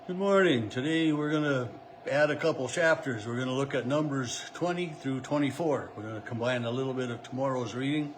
Good morning. Today we're going to add a couple chapters. We're going to look at Numbers 20 through 24. We're going to combine a little bit of tomorrow's reading.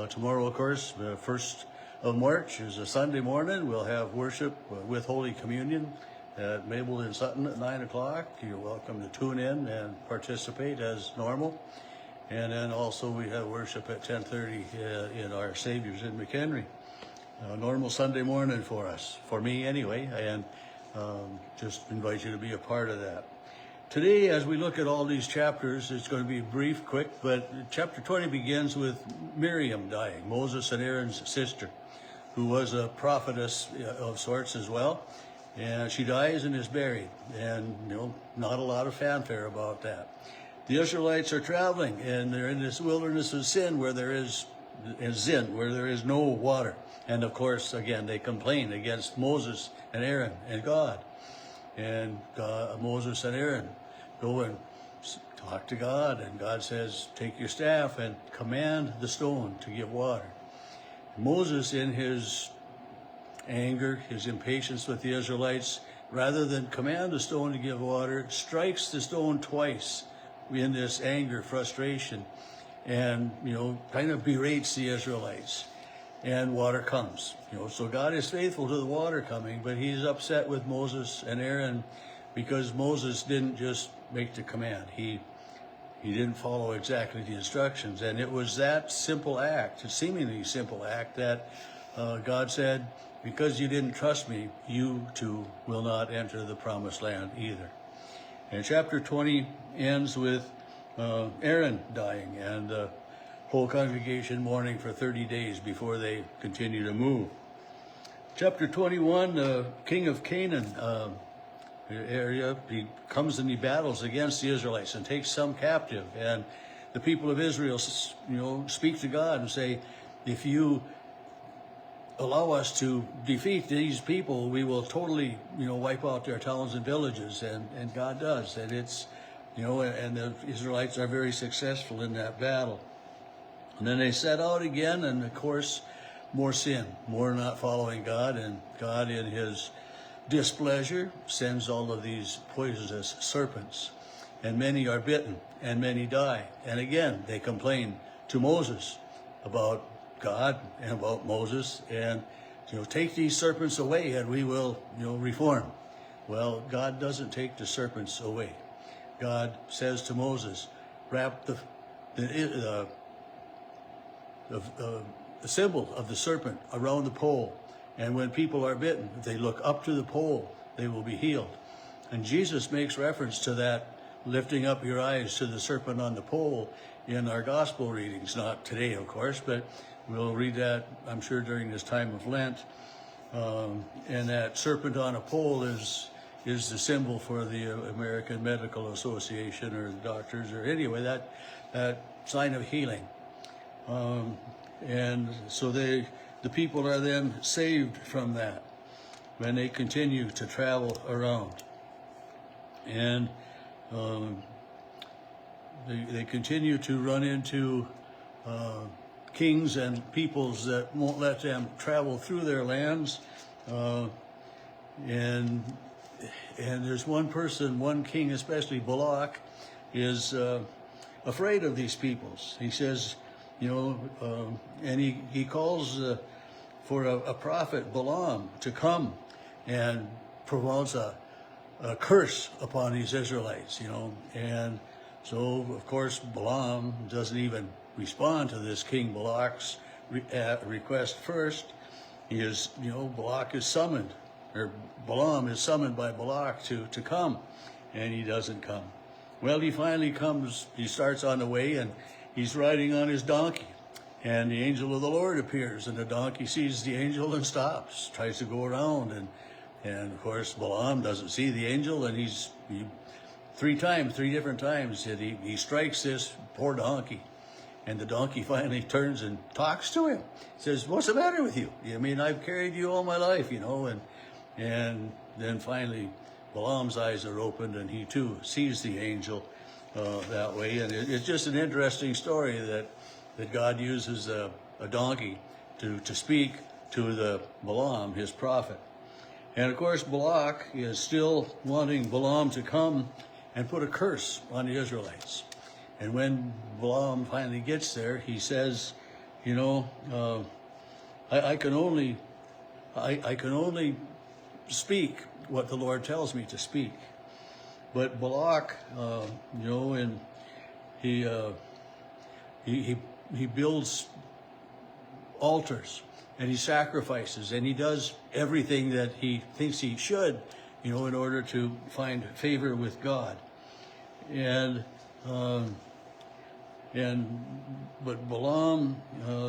Tomorrow, of course, the 1st of March is a Sunday morning. We'll have worship with Holy Communion at Mabel and Sutton at 9 o'clock. You're welcome to tune in and participate as normal. And then also we have worship at 10:30 in our Savior's in McHenry. Normal Sunday morning for us, for me anyway, and just invite you to be a part of that. Today, as we look at all these chapters, it's going to be brief, quick, but chapter 20 begins with Miriam dying, Moses and Aaron's sister, who was a prophetess of sorts as well. And she dies and is buried, and not a lot of fanfare about that. The Israelites are traveling, and they're in this wilderness of sin where there is no water. And of course, again, they complain against Moses and Aaron and God. And Moses and Aaron go and talk to God, and God says, take your staff and command the stone to give water. Moses, in his anger, his impatience with the Israelites, rather than command the stone to give water, strikes the stone twice in this anger, frustration, and kind of berates the Israelites. And water comes. So God is faithful to the water coming, but he's upset with Moses and Aaron because Moses didn't just make the command. He didn't follow exactly the instructions. And it was that simple act, a seemingly simple act, that God said, because you didn't trust me, you too will not enter the promised land either. And chapter 20 ends with Aaron dying and the whole congregation mourning for 30 days before they continue to move. Chapter 21, the king of Canaan area, he comes and he battles against the Israelites and takes some captive. And the people of Israel, speak to God and say, if you allow us to defeat these people, we will totally, wipe out their towns and villages. And God does. And it's, and the Israelites are very successful in that battle. And then they set out again, and of course, more sin, more not following God, and God in his displeasure sends all of these poisonous serpents, and many are bitten, and many die. And again, they complain to Moses about God and about Moses, and take these serpents away, and we will, reform. Well, God doesn't take the serpents away. God says to Moses, wrap the symbol of the serpent around the pole. And when people are bitten, if they look up to the pole, they will be healed. And Jesus makes reference to that, lifting up your eyes to the serpent on the pole in our gospel readings. Not today, of course, but we'll read that, I'm sure, during this time of Lent. And that serpent on a pole is the symbol for the American Medical Association or the doctors, or anyway, that sign of healing. And so the people are then saved from that when they continue to travel around. And they continue to run into kings and peoples that won't let them travel through their lands. And there's one king, especially Balak, is afraid of these peoples. He says, and he calls for a prophet, Balaam, to come and pronounce a curse upon these Israelites, And so, of course, Balaam doesn't even respond to this King Balak's request first. He is, Balak is summoned, or Balaam is summoned by Balak to come, and he doesn't come. Well, he finally comes, he starts on the way, and he's riding on his donkey, and the angel of the Lord appears, and the donkey sees the angel and stops, tries to go around, and of course Balaam doesn't see the angel, and he three different times, he strikes this poor donkey, and the donkey finally turns and talks to him. Says, "What's the matter with you? I mean, I've carried you all my life, and then finally Balaam's eyes are opened, and he too sees the angel that way. And it's just an interesting story that God uses a donkey to speak to the Balaam, his prophet. And of course, Balak is still wanting Balaam to come and put a curse on the Israelites. And when Balaam finally gets there, he says, you know, I can only speak what the Lord tells me to speak. But Balak, you know, and he builds altars, and he sacrifices, and he does everything that he thinks he should, you know, in order to find favor with God. But Balaam,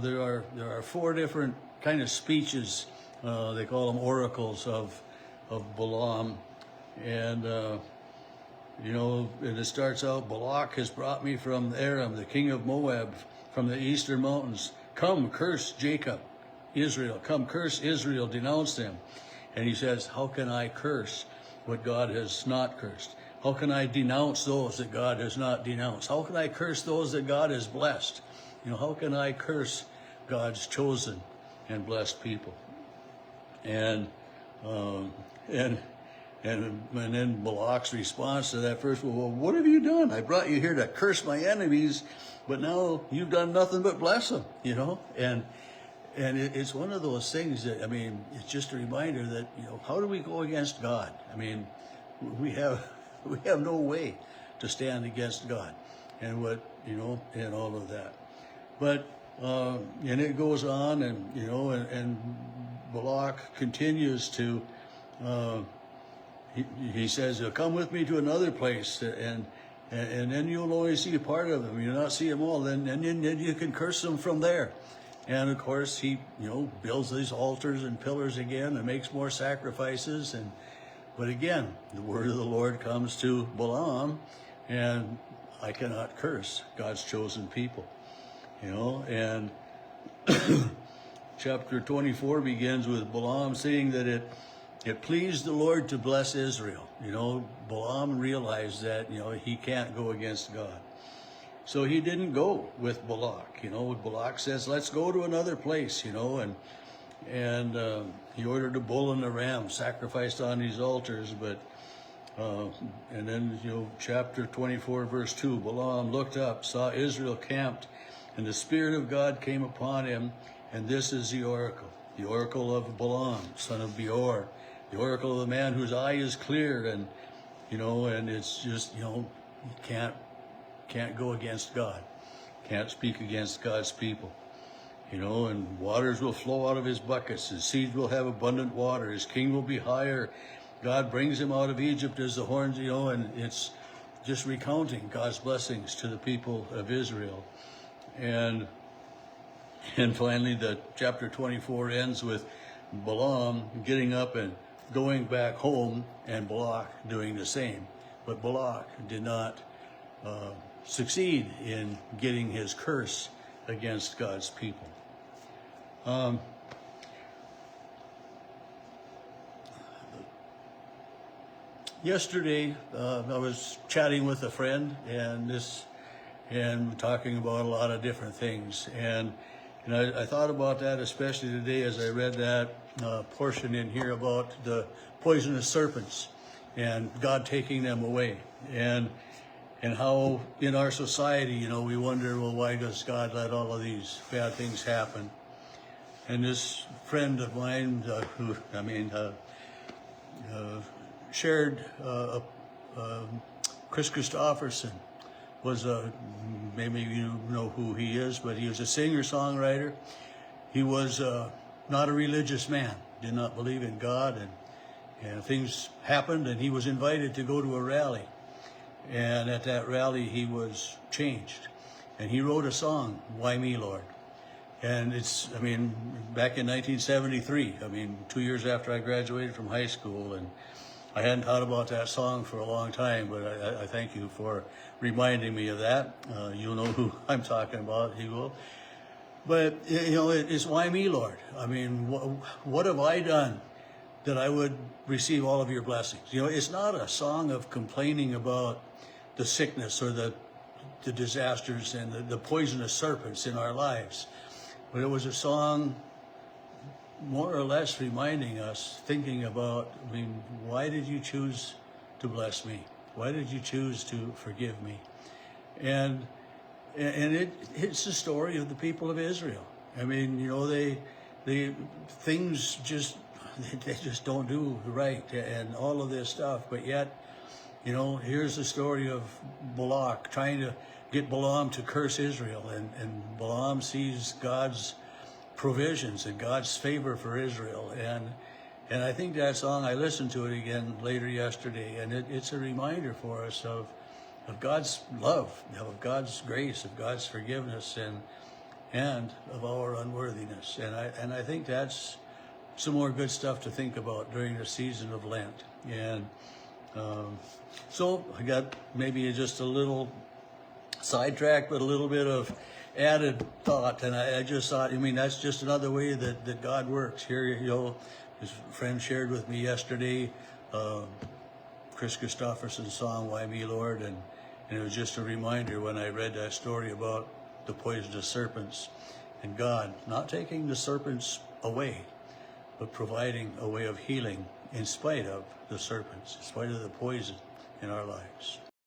there are 4 different kind of speeches. They call them oracles of Balaam, and you know, and it starts out, Balak has brought me from Aram, the king of Moab, from the eastern mountains. Come, curse Jacob, Israel. Come, curse Israel, denounce them. And he says, how can I curse what God has not cursed? How can I denounce those that God has not denounced? How can I curse those that God has blessed? You know, how can I curse God's chosen and blessed people? And then Balak's response to that first, well, what have you done? I brought you here to curse my enemies, but now you've done nothing but bless them, you know? And it's one of those things that, I mean, it's just a reminder that, you know, how do we go against God? I mean, we have no way to stand against God and what, you know, and all of that. But, and it goes on, and, you know, and Balak continues to, he says, come with me to another place, and then you'll only see a part of them. You'll not see them all. Then you can curse them from there. And of course, he, you know, builds these altars and pillars again and makes more sacrifices. But again, the word of the Lord comes to Balaam, and I cannot curse God's chosen people, you know. And chapter 24 begins with Balaam saying that it pleased the Lord to bless Israel. You know, Balaam realized that, you know, he can't go against God. So he didn't go with Balak. You know, Balak says, let's go to another place, you know, and he ordered a bull and a ram sacrificed on these altars. But and then, you know, chapter 24, verse 2, Balaam looked up, saw Israel camped, and the Spirit of God came upon him. And this is the oracle of Balaam, son of Beor, the oracle of the man whose eye is clear. And, you know, and it's just, you know, you can't go against God, can't speak against God's people. You know, and waters will flow out of his buckets. His seed will have abundant water. His king will be higher. God brings him out of Egypt as the horns, you know, and it's just recounting God's blessings to the people of Israel. And finally, the chapter 24 ends with Balaam getting up and going back home, and Balak doing the same. But Balak did not succeed in getting his curse against God's people. Yesterday, I was chatting with a friend and talking about a lot of different things. And I thought about that, especially today as I read that portion in here about the poisonous serpents and God taking them away. And how in our society, you know, we wonder, well, why does God let all of these bad things happen? And this friend of mine, who, I mean, shared, Chris Christopherson was maybe you know who he is, but he was a singer-songwriter. He was not a religious man, did not believe in God, and things happened, and he was invited to go to a rally. And at that rally, he was changed. And he wrote a song, Why Me, Lord? And it's, I mean, back in 1973, I mean, 2 years after I graduated from high school, and I hadn't thought about that song for a long time, but I thank you for reminding me of that. You'll know who I'm talking about, he will. But, you know, it's why me, Lord? I mean, what have I done that I would receive all of your blessings? You know, it's not a song of complaining about the sickness or the disasters and the poisonous serpents in our lives. But it was a song more or less reminding us, thinking about, I mean, why did you choose to bless me? Why did you choose to forgive me? And it's the story of the people of Israel. I mean, you know, they things just they just don't do right and all of this stuff. But yet, you know, here's the story of Balak trying to get Balaam to curse Israel, and Balaam sees God's provisions and God's favor for Israel. And I think that song, I listened to it again later yesterday, and it's a reminder for us of God's love, of God's grace, of God's forgiveness, and of our unworthiness. And I think that's some more good stuff to think about during the season of Lent. And so I got maybe just a little sidetrack, but a little bit of added thought. And I just thought, I mean, that's just another way that God works. Here, you know, his friend shared with me yesterday, Chris Christopherson's song, Why Me, Lord? And it was just a reminder when I read that story about the poisonous serpents and God not taking the serpents away, but providing a way of healing in spite of the serpents, in spite of the poison in our lives.